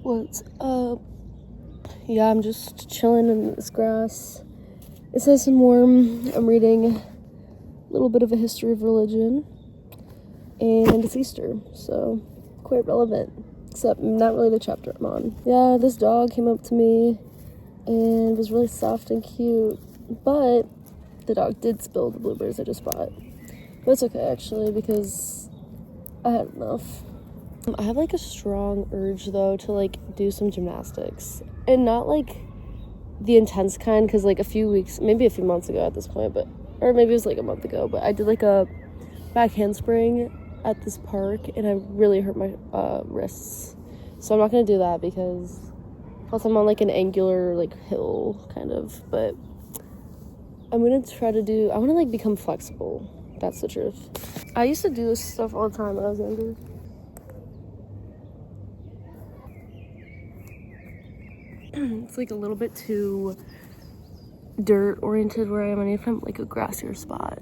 What's up? Yeah, I'm just chilling in this grass. It's nice and warm. I'm reading a little bit of a history of religion, and it's Easter, so quite relevant, except not really the chapter I'm on. Yeah, this dog came up to me and was really soft and cute, but the dog did spill the blueberries I just bought. But it's okay, actually, because I had enough. I have like a strong urge though to like do some gymnastics, and not like the intense kind, because like maybe a few months ago at this point, or maybe it was like a month ago, but I did like a back handspring at this park and I really hurt my wrists, so I'm not gonna do that, because plus I'm on like an angular like hill kind of, but I'm gonna try to I want to like become flexible. That's the truth. I used to do this stuff all the time when I was younger. It's like a little bit too dirt oriented where I am. I need to find like a grassier spot.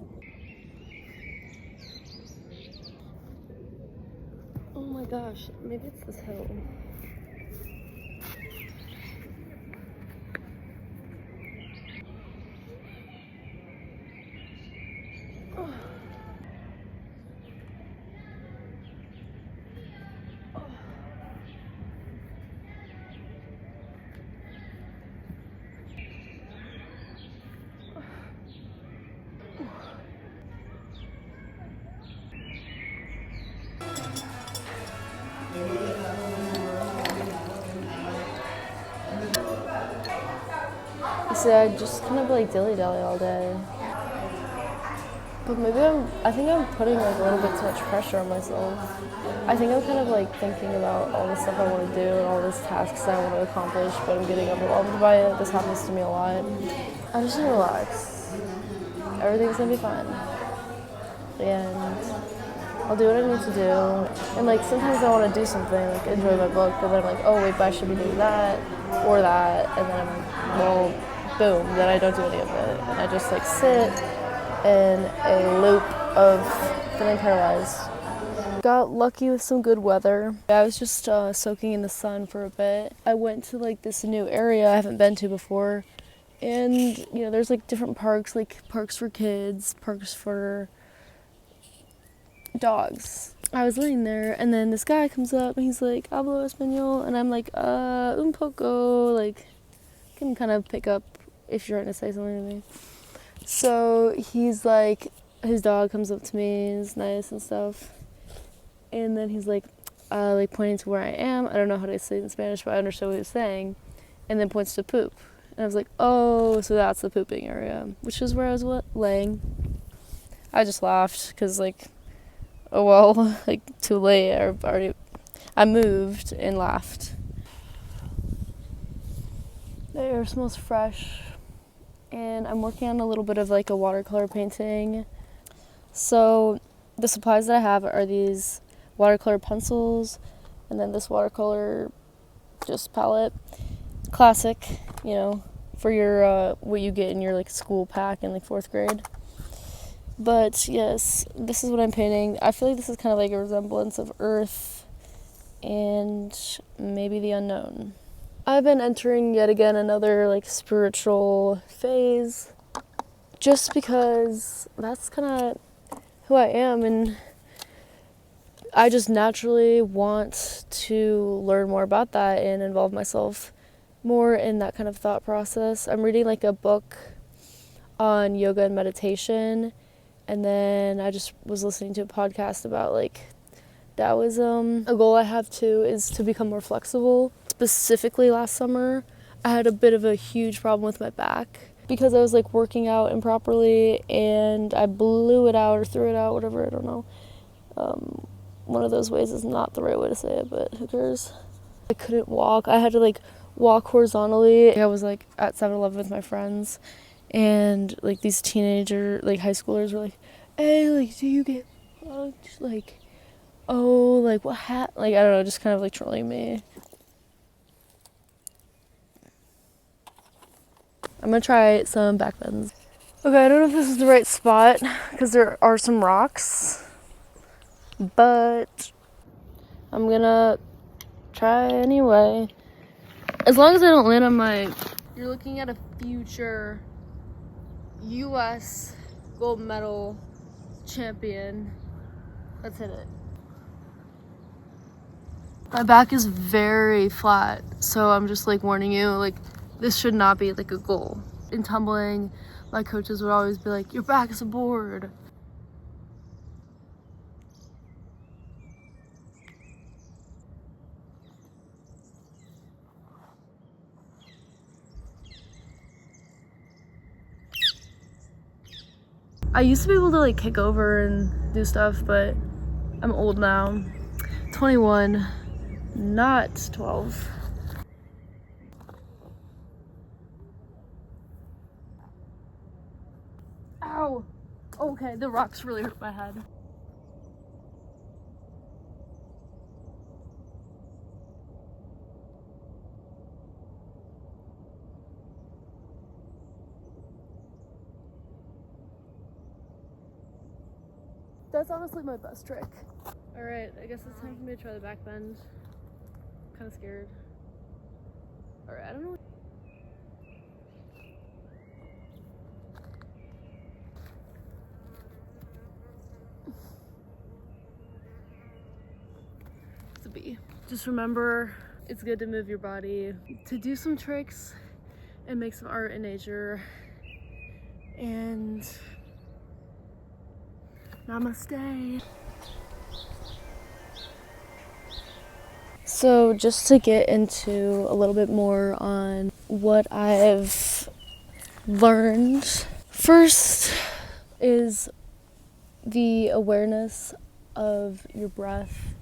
Oh my gosh, maybe it's this hill. Oh. See, I just kind of like dilly-dally all day. But maybe I think I'm putting like a little bit too much pressure on myself. I think I'm kind of like thinking about all the stuff I want to do and all these tasks that I want to accomplish, but I'm getting overwhelmed by it. This happens to me a lot. I just need to relax. Everything's gonna be fine. And I'll do what I need to do. And like sometimes I want to do something, like enjoy my book, but then I'm like, oh wait, but I should be doing that or that, and then I'm well, boom, then I don't do any of it. And I just like sit in a loop of feeling paralyzed. Got lucky with some good weather. I was just soaking in the sun for a bit. I went to like this new area I haven't been to before, and you know, there's like different parks, like parks for kids, parks for dogs. I was laying there and then this guy comes up and he's like, hablo español, and I'm like, un poco, like, can kind of pick up if you're trying to say something to me. So he's like, his dog comes up to me and is nice and stuff, and then he's like pointing to where I am. I don't know how to say it in Spanish, but I understood what he was saying, and then points to poop, and I was like, oh, so that's the pooping area, which is where I was laying. I just laughed because like, oh well, like too late. I moved and laughed. The air smells fresh, and I'm working on a little bit of like a watercolor painting. So the supplies that I have are these watercolor pencils, and then this watercolor just palette, classic, you know, for your what you get in your like school pack in like 4th grade. But yes, this is what I'm painting. I feel like this is kind of like a resemblance of Earth and maybe the unknown. I've been entering yet again another like spiritual phase, just because that's kind of who I am, and I just naturally want to learn more about that and involve myself more in that kind of thought process. I'm reading like a book on yoga and meditation, and then I just was listening to a podcast about like Taoism. A goal I have too is to become more flexible. Specifically last summer, I had a bit of a huge problem with my back because I was like working out improperly and I blew it out or threw it out, whatever, I don't know. One of those ways is not the right way to say it, but who cares? I couldn't walk. I had to like walk horizontally. I was like at 7-Eleven with my friends, and like these teenager, like high schoolers were like, hey, like, do you get fucked? Like, oh, like what like, I don't know, just kind of like trolling me. I'm gonna try some back bends. Okay, I don't know if this is the right spot because there are some rocks, but I'm gonna try anyway. As long as I don't land on my... You're looking at a future U.S. gold medal champion. Let's hit it. My back is very flat, so I'm just like warning you, like this should not be like a goal. In tumbling, my coaches would always be like, your back is a board. I used to be able to like kick over and do stuff, but I'm old now. 21, not 12. Ow! Okay, the rocks really hurt my head. That's honestly my best trick. Alright, I guess it's time for me to try the back bend. I'm kind of scared. Alright, I don't know. It's a B. Just remember, it's good to move your body, to do some tricks and make some art in nature. And namaste. So just to get into a little bit more on what I've learned, first is the awareness of your breath.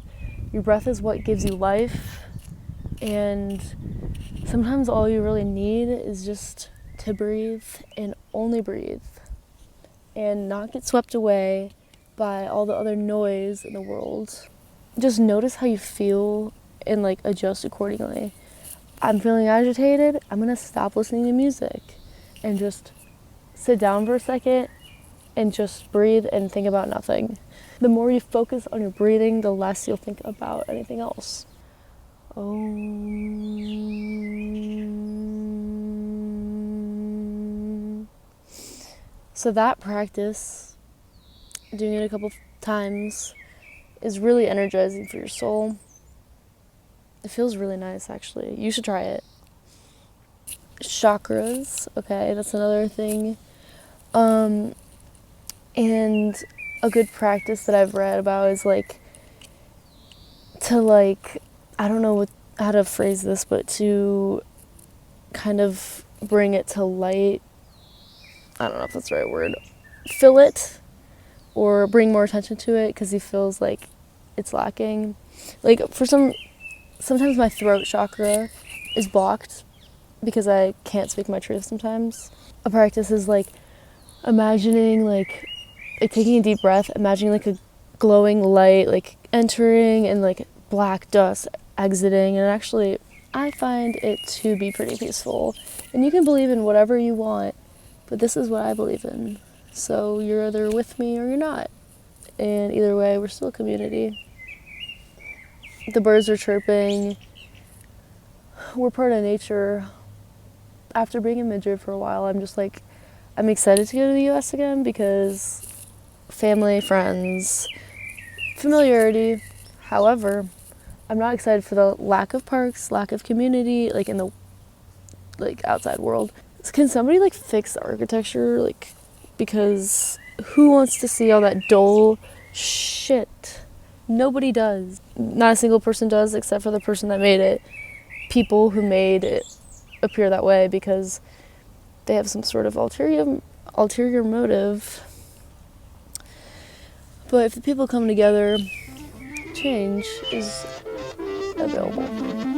Your breath is what gives you life, and sometimes all you really need is just to breathe and only breathe and not get swept away by all the other noise in the world. Just notice how you feel and like adjust accordingly. I'm feeling agitated, I'm gonna stop listening to music and just sit down for a second and just breathe and think about nothing. The more you focus on your breathing, the less you'll think about anything else. So that practice, doing it a couple times, is really energizing for your soul. It feels really nice, actually. You should try it. Chakras, okay, that's another thing. And a good practice that I've read about is like to like, I don't know how to phrase this, but to kind of bring it to light. I don't know if that's the right word. Fill it or bring more attention to it because he feels like it's lacking. Like sometimes my throat chakra is blocked because I can't speak my truth sometimes. A practice is like imagining like taking a deep breath, imagining like a glowing light like entering and like black dust exiting, and actually I find it to be pretty peaceful. And you can believe in whatever you want, but this is what I believe in. So you're either with me or you're not. And either way, we're still a community. The birds are chirping. We're part of nature. After being a midget for a while, I'm excited to go to the US again because family, friends, familiarity. However, I'm not excited for the lack of parks, lack of community, like in the outside world. Can somebody like fix the architecture? Like, because who wants to see all that dull shit? Nobody does. Not a single person does except for the person that made it. People who made it appear that way because they have some sort of ulterior motive. But if the people come together, change is available.